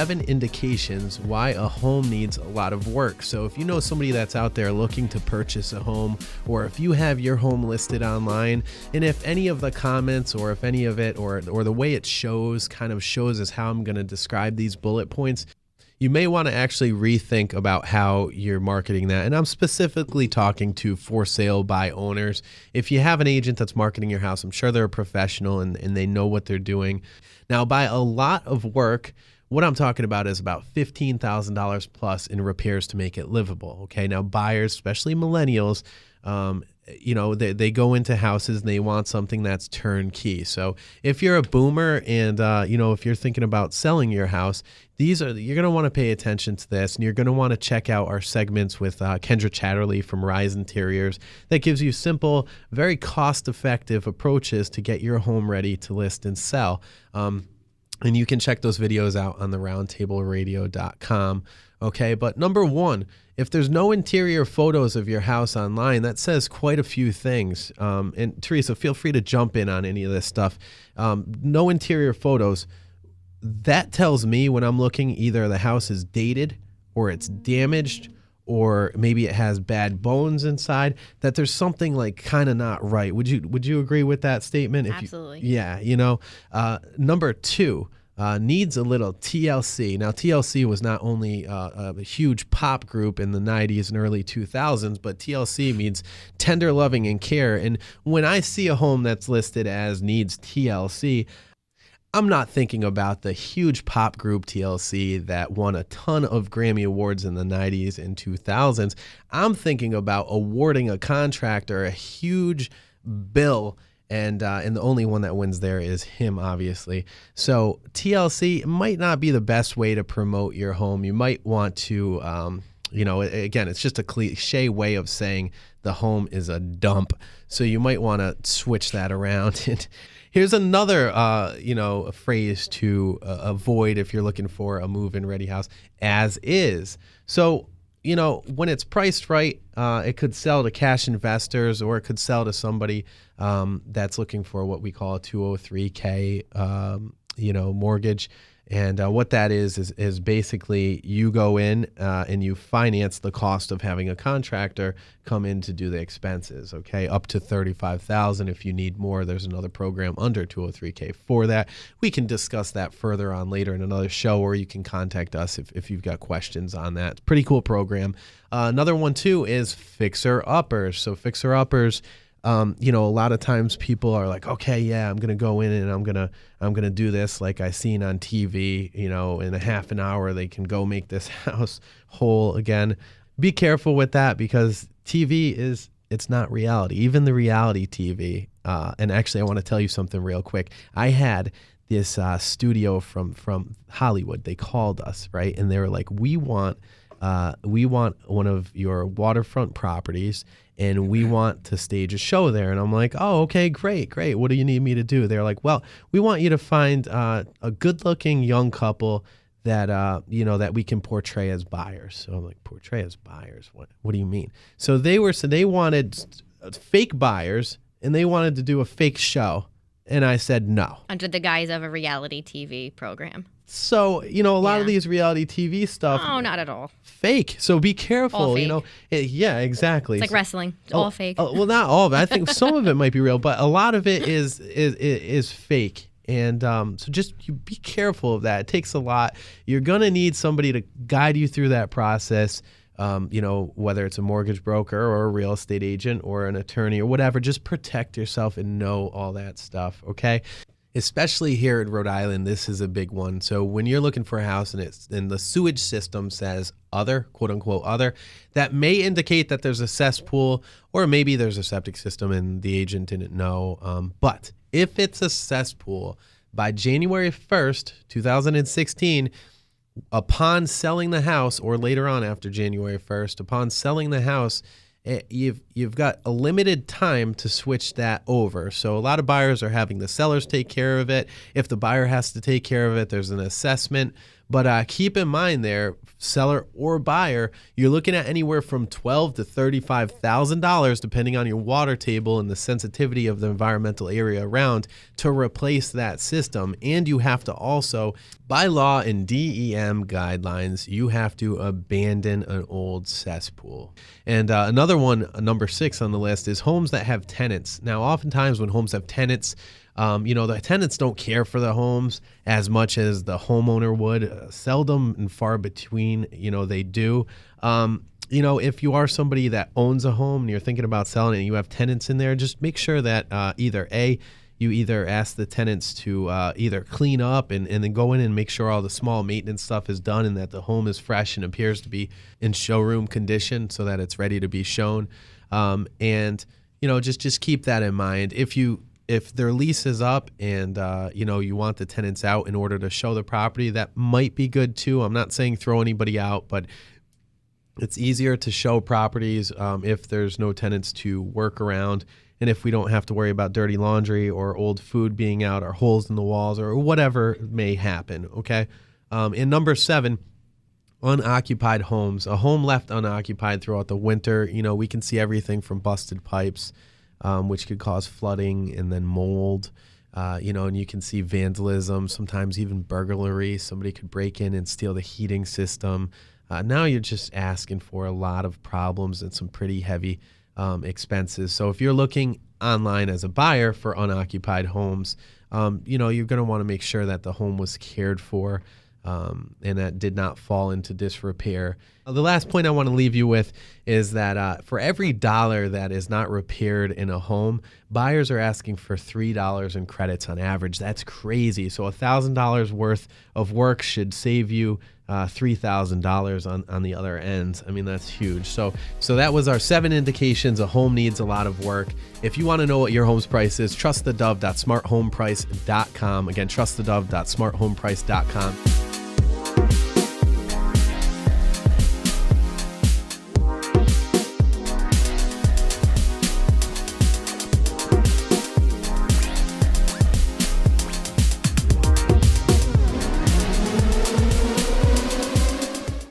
7 indications why a home needs a lot of work. So if you know somebody that's out there looking to purchase a home, or if you have your home listed online, and if any of the comments or if any of it or the way it shows kind of shows us how I'm going to describe these bullet points, you may want to actually rethink about how you're marketing that. And I'm specifically talking to for sale by owners. If you have an agent that's marketing your house, I'm sure they're a professional and they know what they're doing. Now, by a lot of work, what I'm talking about is about $15,000 plus in repairs to make it livable. Okay. Now, buyers, especially millennials, they go into houses and they want something that's turnkey. So if you're a boomer and, if you're thinking about selling your house, you're going to want to pay attention to this, and you're going to want to check out our segments with Kendra Chatterley from Rise Interiors. That gives you simple, very cost-effective approaches to get your home ready to list and sell. And you can check those videos out on the roundtableradio.com. Okay, but number one, if there's no interior photos of your house online, that says quite a few things. And Teresa, feel free to jump in on any of this stuff. No interior photos. That tells me when I'm looking, either the house is dated or it's damaged or maybe it has bad bones inside, that there's something like kind of not right. Would you agree with that statement? Absolutely. Number two, needs a little TLC. Now, TLC was not only a huge pop group in the 90s and early 2000s, but TLC means tender loving and care. And when I see a home that's listed as needs TLC, I'm not thinking about the huge pop group TLC that won a ton of Grammy Awards in the 90s and 2000s. I'm thinking about awarding a contractor a huge bill, and the only one that wins there is him, obviously. So TLC might not be the best way to promote your home. You might want to, again, it's just a cliche way of saying the home is a dump. So you might want to switch that around. And here's another, phrase to avoid if you're looking for a move-in ready house: as is. So, when it's priced right, it could sell to cash investors, or it could sell to somebody that's looking for what we call a 203K, mortgage. And what that is basically you go in and you finance the cost of having a contractor come in to do the expenses, okay? Up to $35,000. If you need more, there's another program under 203K for that. We can discuss that further on later in another show, or you can contact us if you've got questions on that. It's a pretty cool program. Another one, too, is fixer-uppers. So fixer-uppers, a lot of times people are like, okay, yeah, I'm going to go in and I'm going to do this like I seen on TV, in a half an hour, they can go make this house whole again. Be careful with that, because TV it's not reality. Even the reality TV. And actually, I want to tell you something real quick. I had this studio from Hollywood. They called us, right? And they were like, we want one of your waterfront properties, and we want to stage a show there. And I'm like, oh, okay, great. What do you need me to do? They're like, well, we want you to find a good-looking young couple that that we can portray as buyers. So I'm like, portray as buyers? What do you mean? So they wanted fake buyers, and they wanted to do a fake show. And I said no. Under the guise of a reality TV program. So, a lot of these reality TV stuff. Oh, not at all. Fake. So be careful, all fake. Yeah, exactly. It's like wrestling. It's all fake. Well, not all of it. I think some of it might be real, but a lot of it is fake. And so just be careful of that. It takes a lot. You're going to need somebody to guide you through that process. Whether it's a mortgage broker or a real estate agent or an attorney or whatever, just protect yourself and know all that stuff, okay? Especially here in Rhode Island, this is a big one. So when you're looking for a house and the sewage system says other, quote unquote other, that may indicate that there's a cesspool, or maybe there's a septic system and the agent didn't know. But if it's a cesspool, by January 1st, 2016, upon selling the house, or later on after January 1st, upon selling the house, you've got a limited time to switch that over. So a lot of buyers are having the sellers take care of it. If the buyer has to take care of it, there's an assessment. But keep in mind there, seller or buyer, you're looking at anywhere from $12,000 to $35,000, depending on your water table and the sensitivity of the environmental area around, to replace that system. And you have to also, by law and DEM guidelines, you have to abandon an old cesspool. And another one, number 6 on the list, is homes that have tenants. Now, oftentimes when homes have tenants, the tenants don't care for the homes as much as the homeowner would. Seldom and far between, they do. If you are somebody that owns a home and you're thinking about selling it and you have tenants in there, just make sure that you either ask the tenants to either clean up and then go in and make sure all the small maintenance stuff is done and that the home is fresh and appears to be in showroom condition so that it's ready to be shown. Just keep that in mind. If their lease is up and, you want the tenants out in order to show the property, that might be good too. I'm not saying throw anybody out, but it's easier to show properties if there's no tenants to work around. And if we don't have to worry about dirty laundry or old food being out or holes in the walls or whatever may happen, okay? And number 7, unoccupied homes. A home left unoccupied throughout the winter, we can see everything from busted pipes, which could cause flooding and then mold, and you can see vandalism, sometimes even burglary. Somebody could break in and steal the heating system. Now you're just asking for a lot of problems and some pretty heavy expenses. So if you're looking online as a buyer for unoccupied homes, you're going to want to make sure that the home was cared for and that did not fall into disrepair. The last point I want to leave you with is that for every dollar that is not repaired in a home, buyers are asking for $3 in credits on average. That's crazy. So $1,000 worth of work should save you $3,000 on the other end. I mean, that's huge. So that was our 7 indications a home needs a lot of work. If you want to know what your home's price is, trustthedove.smarthomeprice.com. Again, trustthedove.smarthomeprice.com.